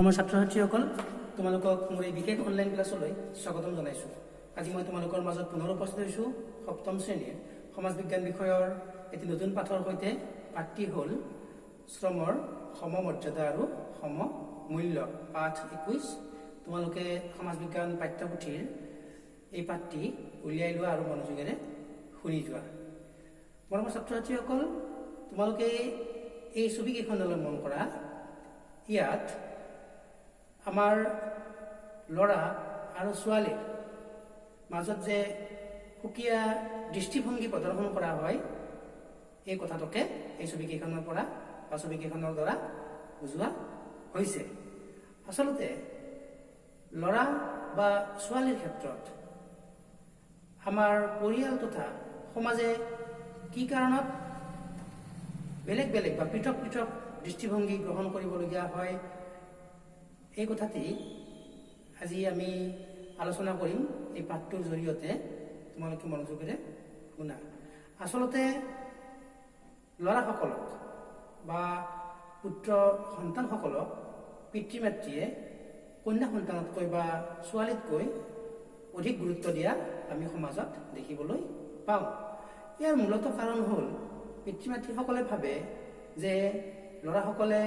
মৰমৰ ছাত্ৰ-ছাত্ৰীসকল, তোমালোকক মোৰ এই বিশেষ অনলাইন ক্লাছলৈ স্বাগতম জনাইছোঁ। আজি মই তোমালোকৰ মাজত পুনৰ উপস্থিত হৈছোঁ সপ্তম শ্ৰেণীৰ সমাজ বিজ্ঞান বিষয়ৰ এটি নতুন পাঠৰ সৈতে। পাঠটি হ'ল শ্ৰমৰ সমমৰ্যাদা আৰু সমমূল্য, পাঠ 21। তোমালোকে সমাজ বিজ্ঞান পাঠ্যপুথিৰ এই পাঠটি উলিয়াই লোৱা আৰু মনোযোগেৰে শুনি যোৱা। মৰমৰ ছাত্ৰ-ছাত্ৰীসকল, তোমালোকে এই ছবিকেইখনলৈ মন কৰা। ইয়াত আমাৰ ল'ৰা আৰু ছোৱালীৰ মাজত যে সুকীয়া দৃষ্টিভংগী প্ৰদৰ্শন কৰা হয়, এই কথাটোকে এই ছবিকেইখনৰ পৰা বা ছবিকেইখনৰ দ্বাৰা বুজোৱা হৈছে। আচলতে ল'ৰা বা ছোৱালীৰ ক্ষেত্ৰত আমাৰ পৰিয়াল তথা সমাজে কি কাৰণত বেলেগ বেলেগ বা পৃথক পৃথক দৃষ্টিভংগী গ্ৰহণ কৰিবলগীয়া হয়, এই কথাটি আজি আমি আলোচনা কৰিম এই পাঠটোৰ জৰিয়তে। তোমালোকে মনোযোগেৰে শুনা। আচলতে ল'ৰাসকলক বা পুত্ৰ সন্তানসকলক পিতৃ মাতৃয়ে কন্যা সন্তানতকৈ বা ছোৱালীতকৈ অধিক গুৰুত্ব দিয়া আমি সমাজত দেখিবলৈ পাওঁ। ইয়াৰ মূলত কাৰণ হ'ল পিতৃ মাতৃসকলে ভাবে যে ল'ৰাসকলে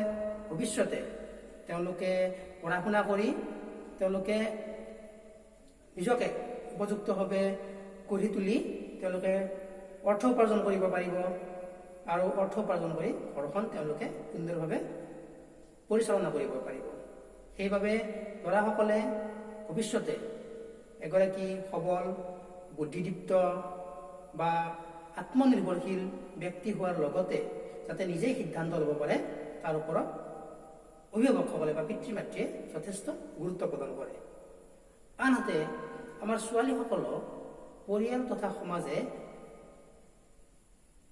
ভৱিষ্যতে তেওঁলোকে পঢ়া শুনা কৰি তেওঁলোকে নিজকে উপযুক্তভাৱে গঢ়ি তুলি তেওঁলোকে অৰ্থ উপাৰ্জন কৰিব পাৰিব আৰু অৰ্থ উপাৰ্জন কৰি ঘৰখন তেওঁলোকে সুন্দৰভাৱে পৰিচালনা কৰিব পাৰিব। সেইবাবে ল'ৰাসকলে ভৱিষ্যতে এগৰাকী সবল, বুদ্ধিদীপ্ত বা আত্মনিৰ্ভৰশীল ব্যক্তি হোৱাৰ লগতে যাতে নিজেই সিদ্ধান্ত ল'ব পাৰে, তাৰ ওপৰত অভিভাৱকসকলে বা পিতৃ মাতৃয়ে যথেষ্ট গুৰুত্ব প্ৰদান কৰে। আনহাতে আমাৰ ছোৱালীসকলক পৰিয়াল তথা সমাজে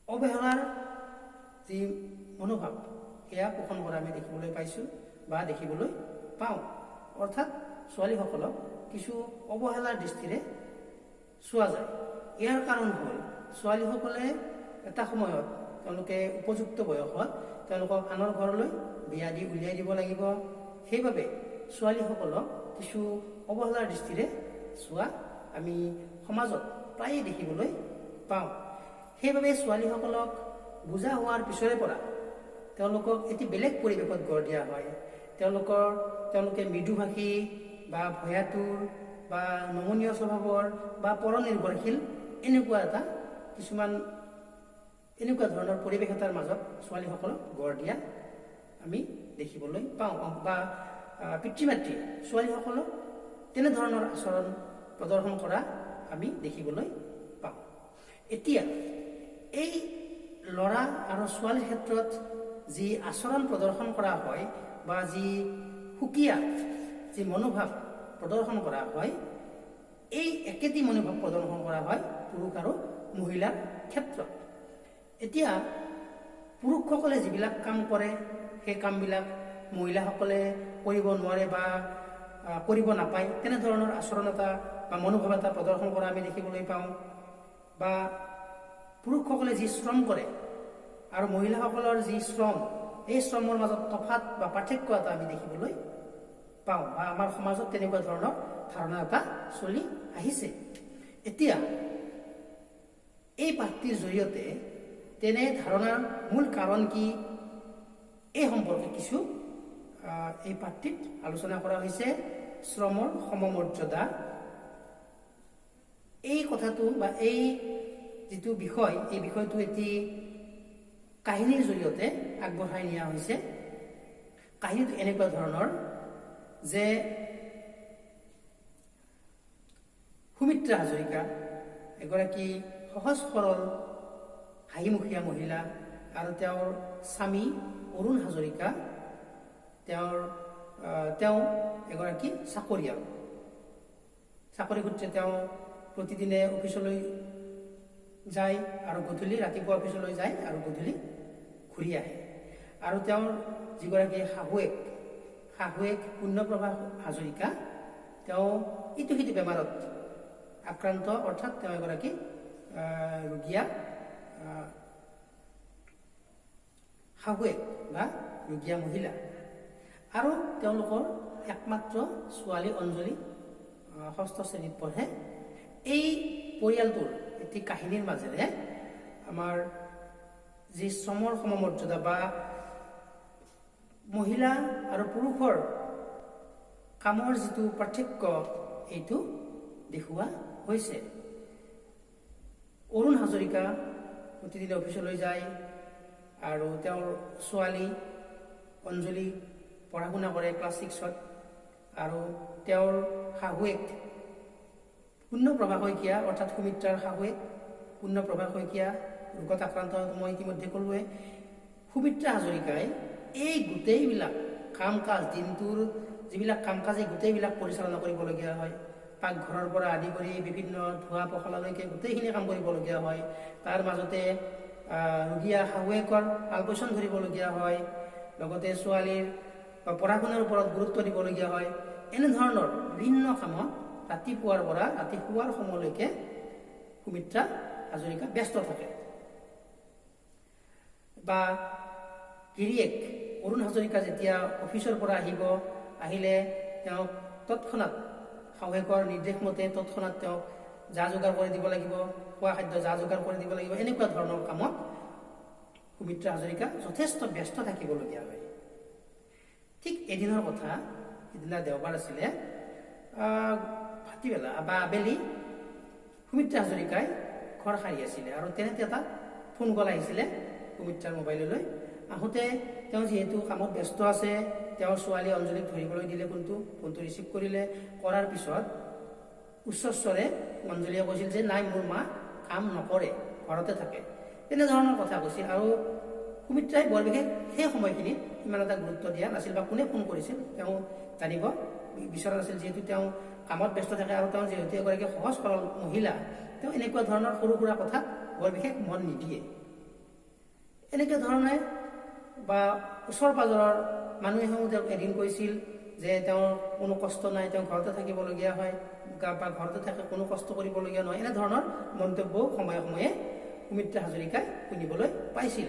অৱহেলাৰ যি মনোভাৱ সেয়া পোষণ কৰা আমি দেখিবলৈ পাইছোঁ বা দেখিবলৈ পাওঁ। অৰ্থাৎ ছোৱালীসকলক কিছু অৱহেলাৰ দৃষ্টিৰে চোৱা যায়। ইয়াৰ কাৰণ হ'ল ছোৱালীসকলে এটা সময়ত তেওঁলোকে উপযুক্ত বয়সত তেওঁলোকক আনৰ ঘৰলৈ বিয়া দি উলিয়াই দিব লাগিব। সেইবাবে ছোৱালীসকলক কিছু অৱহেলাৰ দৃষ্টিৰে চোৱা আমি সমাজত প্ৰায়ে দেখিবলৈ পাওঁ। সেইবাবে ছোৱালীসকলক বুজা হোৱাৰ পিছৰে পৰা তেওঁলোকক এটি বেলেগ পৰিৱেশত গঢ় দিয়া হয়। তেওঁলোকে মৃদুভাষী বা ভয়াতুৰ বা নমনীয় স্বভাৱৰ বা পৰনিৰ্ভৰশীল এনেকুৱা ধৰণৰ পৰিৱেশ এটাৰ মাজত ছোৱালীসকলক গঢ় দিয়া আমি দেখিবলৈ পাওঁ বা পিতৃ মাতৃয়ে ছোৱালীসকলক তেনেধৰণৰ আচৰণ প্ৰদৰ্শন কৰা আমি দেখিবলৈ পাওঁ। এতিয়া এই ল'ৰা আৰু ছোৱালীৰ ক্ষেত্ৰত যি আচৰণ প্ৰদৰ্শন কৰা হয় বা যি সুকীয়া যি মনোভাৱ প্ৰদৰ্শন কৰা হয়, এই একেটি মনোভাৱ প্ৰদৰ্শন কৰা হয় পুৰুষ আৰু মহিলাৰ ক্ষেত্ৰত। এতিয়া পুৰুষসকলে যিবিলাক কাম কৰে সেই কামবিলাক মহিলাসকলে কৰিব নোৱাৰে বা কৰিব নাপায়, তেনেধৰণৰ আচৰণ এটা বা মনোভাৱ এটা প্ৰদৰ্শন কৰা আমি দেখিবলৈ পাওঁ। বা পুৰুষসকলে যি শ্ৰম কৰে আৰু মহিলাসকলৰ যি শ্ৰম, এই শ্ৰমৰ মাজত তফাৎ বা পাৰ্থক্য এটা আমি দেখিবলৈ পাওঁ বা আমাৰ সমাজত তেনেকুৱা ধৰণৰ ধাৰণা এটা চলি আহিছে। এতিয়া এই পাঠটিৰ জৰিয়তে তেনে ধাৰণাৰ মূল কাৰণ কি, এই সম্পৰ্কে কিছু এই পাঠটিত আলোচনা কৰা হৈছে। শ্ৰমৰ সমমৰ্যাদা, এই কথাটো বা এই যিটো বিষয়, এই বিষয়টো এটি কাহিনীৰ জৰিয়তে আগবঢ়াই নিয়া হৈছে। কাহিনীটো এনেকুৱা ধৰণৰ যে সুমিত্ৰা হাজৰিকা এগৰাকী সহজ সৰল হাঁহিমুখীয়া মহিলা আৰু তেওঁৰ স্বামী অৰুণ হাজৰিকা তেওঁ এগৰাকী চাকৰিয়াল। চাকৰি সূত্ৰে তেওঁ প্ৰতিদিনে অফিচলৈ যায় আৰু ৰাতিপুৱা অফিচলৈ যায় আৰু গধূলি ঘূৰি আহে। আৰু তেওঁৰ যিগৰাকী শাহুৱেক পুণ্যপ্ৰভা হাজৰিকা, তেওঁ ইটো সিটো বেমাৰত আক্ৰান্ত, অৰ্থাৎ তেওঁ এগৰাকী ৰোগীয়া শাহুৱেক বা ৰোগীয়া মহিলা। আৰু তেওঁলোকৰ একমাত্ৰ ছোৱালী অঞ্জলি ষষ্ঠ শ্ৰেণীত পঢ়ে। এই পৰিয়ালটোৰ এটি কাহিনীৰ মাজেৰে আমাৰ যি শ্ৰমৰ সমমৰ্যাদা বা মহিলা আৰু পুৰুষৰ কামৰ যিটো পাৰ্থক্য এইটো দেখুওৱা হৈছে। অৰুণ হাজৰিকা প্ৰতিদিনে অফিচলৈ যায় আৰু তেওঁৰ ছোৱালী অঞ্জলি পঢ়া শুনা কৰে ক্লাছ 6ত। আৰু তেওঁৰ শাহুৱেক পূৰ্ণপ্ৰভা শইকীয়া অৰ্থাৎ সুমিত্ৰাৰ শাহুৱেক পূৰ্ণপ্ৰভা শইকীয়া ৰোগত আক্ৰান্ত, মই ইতিমধ্যে ক'লোৱে। সুমিত্ৰা হাজৰিকাই এই গোটেইবিলাক কাম কাজ, দিনটোৰ যিবিলাক কাম কাজ, এই গোটেইবিলাক পৰিচালনা কৰিবলগীয়া হয়। পাকঘৰৰ পৰা আদি কৰি বিভিন্ন ধোৱা পখলালৈকে গোটেইখিনি কাম কৰিবলগীয়া হয়। তাৰ মাজতে ৰোগীয়া শাহুৱেকৰ আলপৈচান ধৰিবলগীয়া হয়, লগতে ছোৱালীৰ পঢ়া শুনাৰ ওপৰত গুৰুত্ব দিবলগীয়া হয়। এনেধৰণৰ বিভিন্ন কামত ৰাতিপুৱাৰ পৰা ৰাতি শোৱাৰ সময়লৈকে সুমিত্ৰা হাজৰিকা ব্যস্ত থাকে। বা গিৰিয়েক অৰুণ হাজৰিকা যেতিয়া অফিচৰ পৰা আহিলে তেওঁক তৎক্ষণাত শাহুৱেকৰ নিৰ্দেশ মতে তৎক্ষণাত তেওঁক যা যোগাৰ কৰি দিব লাগিব, খোৱা খাদ্য যা যোগাৰ কৰি দিব লাগিব। এনেকুৱা ধৰণৰ কামত সুমিত্ৰা হাজৰিকা যথেষ্ট ব্যস্ত থাকিবলগীয়া হয়। ঠিক এদিনৰ কথা, সিদিনা দেওবাৰ আছিলে, ভাটিবেলা বা আবেলি সুমিত্ৰা হাজৰিকাই ঘৰ সাৰি আছিলে আৰু তেনেতে এটা ফোন কল আহিছিলে সুমিত্ৰাৰ মোবাইললৈ। আহোঁতে তেওঁ যিহেতু কামত ব্যস্ত আছে, তেওঁৰ ছোৱালী অঞ্জলিক ধৰিবলৈ দিলে ফোনটো ৰিচিভ কৰিলে। কৰাৰ পিছত উচ্চস্বৰে অঞ্জলিয়ে কৈছিল যে নাই, মোৰ মা কাম নকৰে, ঘৰতে থাকে, তেনেধৰণৰ কথা কৈছিল। আৰু সুমিত্ৰাই বৰ বিশেষ সেই সময়খিনিত ইমান এটা গুৰুত্ব দিয়া নাছিল বা কোনে ফোন কৰিছিল তেওঁ জানিব বিচৰা নাছিল, যিহেতু তেওঁ কামত ব্যস্ত থাকে আৰু তেওঁ যিহেতু এগৰাকী সহজ সৰল মহিলা, তেওঁ এনেকুৱা ধৰণৰ সৰু সুৰা কথাত বৰ বিশেষ মন নিদিয়ে। এনেকুৱা ধৰণে বা ওচৰ পাজৰৰ মানুহেও তেওঁক এদিন কৈছিল যে তেওঁৰ কোনো কষ্ট নাই, তেওঁ ঘৰতে থাকিবলগীয়া হয় বা ঘৰতে থাকে, কোনো কষ্ট কৰিবলগীয়া নহয়। এনেধৰণৰ মন্তব্য সময়ে সময়ে সুমিত্ৰা হাজৰিকাই শুনিবলৈ পাইছিল।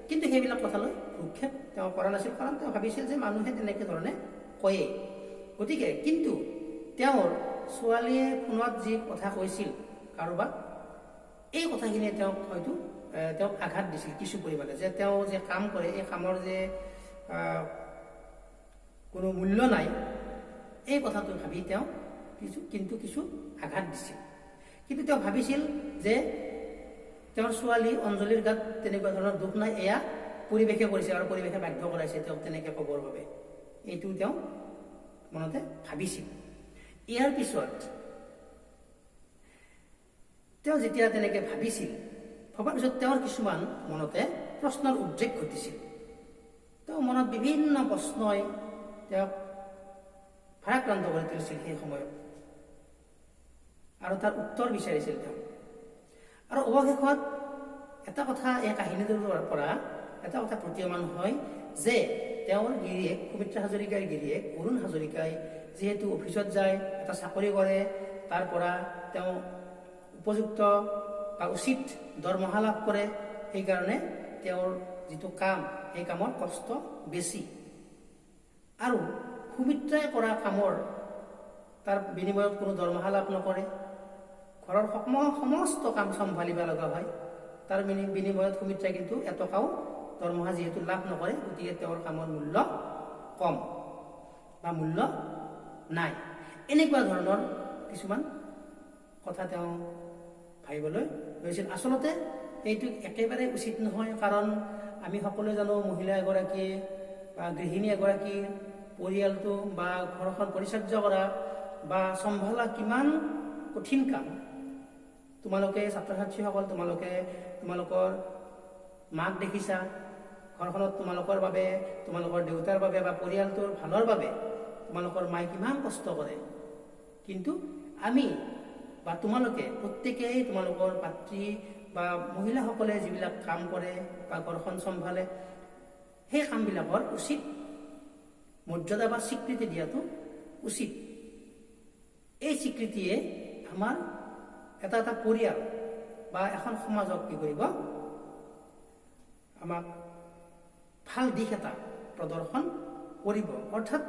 কিন্তু সেইবিলাক কথালৈ ভ্ৰূক্ষেপ তেওঁ কৰা নাছিল, কাৰণ তেওঁ ভাবিছিল যে মানুহে তেনেকৈ ধৰণে কয়েই। গতিকে কিন্তু তেওঁৰ ছোৱালীয়ে ফোনত যি কথা কৈছিল কাৰোবাক, এই কথাখিনিয়ে তেওঁক হয়তো আঘাত দিছিল কিছু পৰিমাণে, যে তেওঁ যে কাম কৰে এই কামৰ যে কোনো মূল্য নাই, এই কথাটো ভাবি তেওঁ কিছু আঘাত দিছিল। কিন্তু তেওঁ ভাবিছিল যে তেওঁৰ ছোৱালী অঞ্জলিৰ গাত তেনেকুৱা ধৰণৰ দুখ নাই, এয়া পৰিৱেশে কৰিছে আৰু পৰিৱেশে বাধ্য কৰাইছে তেওঁক তেনেকৈ ক'বৰ বাবে, এইটো তেওঁ মনতে ভাবিছিল। ইয়াৰ পিছত তেওঁ যেতিয়া তেনেকৈ ভাবিছিল, ভবাৰ পিছত তেওঁৰ কিছুমান মনতে প্ৰশ্নৰ উদ্ৰেক ঘটিছিল। তেওঁ মনত বিভিন্ন প্ৰশ্নই তেওঁক ভাৰাক্ৰান্ত কৰি তুলিছিল সেই সময়ত, আৰু তাৰ উত্তৰ বিচাৰিছিল তেওঁ। আৰু অৱশেষত এটা কথা এই কাহিনীটোৰ পৰা এটা কথা প্ৰতীয়মান হয় যে তেওঁৰ গিৰিয়েক সুমিত্ৰা হাজৰিকাৰ গিৰিয়েক অৰুণ হাজৰিকাই যিহেতু অফিচত যায়, এটা চাকৰি কৰে, তাৰ পৰা তেওঁ উপযুক্ত বা উচিত দৰমহা লাভ কৰে, সেইকাৰণে তেওঁৰ যিটো কাম সেই কামৰ কষ্ট বেছি। আৰু সুমিত্ৰাই কৰা কামৰ তাৰ বিনিময়ত কোনো দৰমহা লাভ নকৰে, ঘৰৰ সমস্ত কাম চম্ভালিব লগা হয়, তাৰ বিনিময়ত সুমিত্ৰাই কিন্তু এটকাও দৰমহা যিহেতু লাভ নকৰে, গতিকে তেওঁৰ কামৰ মূল্য কম বা মূল্য নাই। এনেকুৱা ধৰণৰ কিছুমান কথা তেওঁ ভাবিবলৈ লৈছিল। আচলতে এইটো একেবাৰে উচিত নহয়, কাৰণ আমি সকলোৱে জানো মহিলা এগৰাকীয়ে বা গৃহিণী এগৰাকীৰ পৰিয়ালটো বা ঘৰখন পৰিচৰ্যা কৰা বা চম্ভালা কিমান কঠিন কাম। তোমালোকে ছাত্ৰ ছাত্ৰীসকল, তোমালোকৰ মাক দেখিছা, ঘৰখনত তোমালোকৰ বাবে, তোমালোকৰ দেউতাৰ বাবে বা পৰিয়ালটোৰ ভালৰ বাবে তোমালোকৰ মায়ে কিমান কষ্ট কৰে। কিন্তু আমি বা তোমালোকে প্ৰত্যেকেই তোমালোকৰ পাত্ৰী বা মহিলাসকলে যিবিলাক কাম কৰে বা ঘৰখন চম্ভালে, সেই কামবিলাকৰ উচিত মৰ্যাদা বা স্বীকৃতি দিয়াটো উচিত। এই স্বীকৃতিয়ে আমাৰ এটা পৰিয়াল বা এখন সমাজক কি কৰিব, আমাক ভাল দিশ এটা প্ৰদৰ্শন কৰিব। অৰ্থাৎ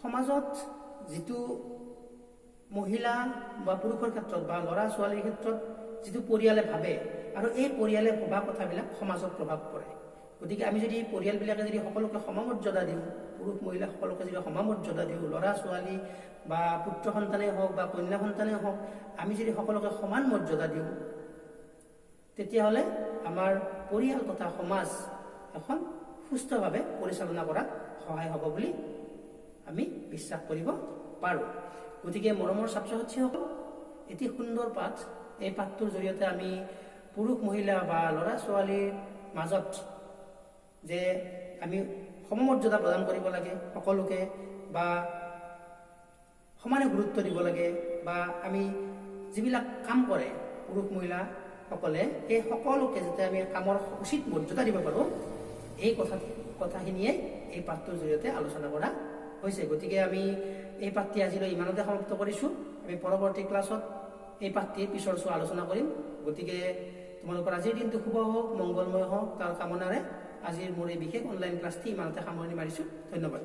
সমাজত যিটো মহিলা বা পুৰুষৰ ক্ষেত্ৰত বা ল'ৰা ছোৱালীৰ ক্ষেত্ৰত যিটো পৰিয়ালে ভাবে আৰু এই পৰিয়ালে ভবা কথাবিলাক সমাজত প্ৰভাৱ পৰে। গতিকে আমি যদি পৰিয়ালবিলাকে যদি সকলোকে সমমৰ্যাদা দিওঁ, পুৰুষ মহিলা সকলোকে যদি সমমৰ্যাদা দিওঁ, ল'ৰা ছোৱালী বা পুত্ৰ সন্তানেই হওক বা কন্যা সন্তানেই হওক, আমি যদি সকলোকে সমান মৰ্যাদা দিওঁ, তেতিয়াহ'লে আমাৰ পৰিয়াল তথা সমাজ এখন সুস্থভাৱে পৰিচালনা কৰাত সহায় হ'ব বুলি আমি বিশ্বাস কৰিব পাৰোঁ। গতিকে মৰমৰ ছাত্ৰ ছাত্ৰীসকল, এটি সুন্দৰ পাঠ, এই পাঠটোৰ জৰিয়তে আমি পুৰুষ মহিলা বা ল'ৰা ছোৱালীৰ মাজত যে আমি সমমৰ্যাদা প্ৰদান কৰিব লাগে সকলোকে, বা সমানে গুৰুত্ব দিব লাগে, বা আমি যিবিলাক কাম কৰে পুৰুষ মহিলাসকলে সেই সকলোকে যাতে আমি কামৰ উচিত মৰ্যাদা দিব পাৰোঁ, এই কথাখিনিয়ে এই পাঠটোৰ জৰিয়তে আলোচনা কৰা হৈছে। গতিকে আমি এই পাঠটি আজিলৈ ইমানতে সমাপ্ত কৰিছোঁ। আমি পৰৱৰ্তী ক্লাছত এই পাঠটিৰ পিছৰ আলোচনা কৰিম। গতিকে তোমালোকৰ আজিৰ দিনটো শুভ হওক, মংগলময় হওক, তাৰ কামনাৰে আজিৰ মোৰ এই বিশেষ অনলাইন ক্লাছটি ইমানতে সামৰণি মাৰিছোঁ। ধন্যবাদ।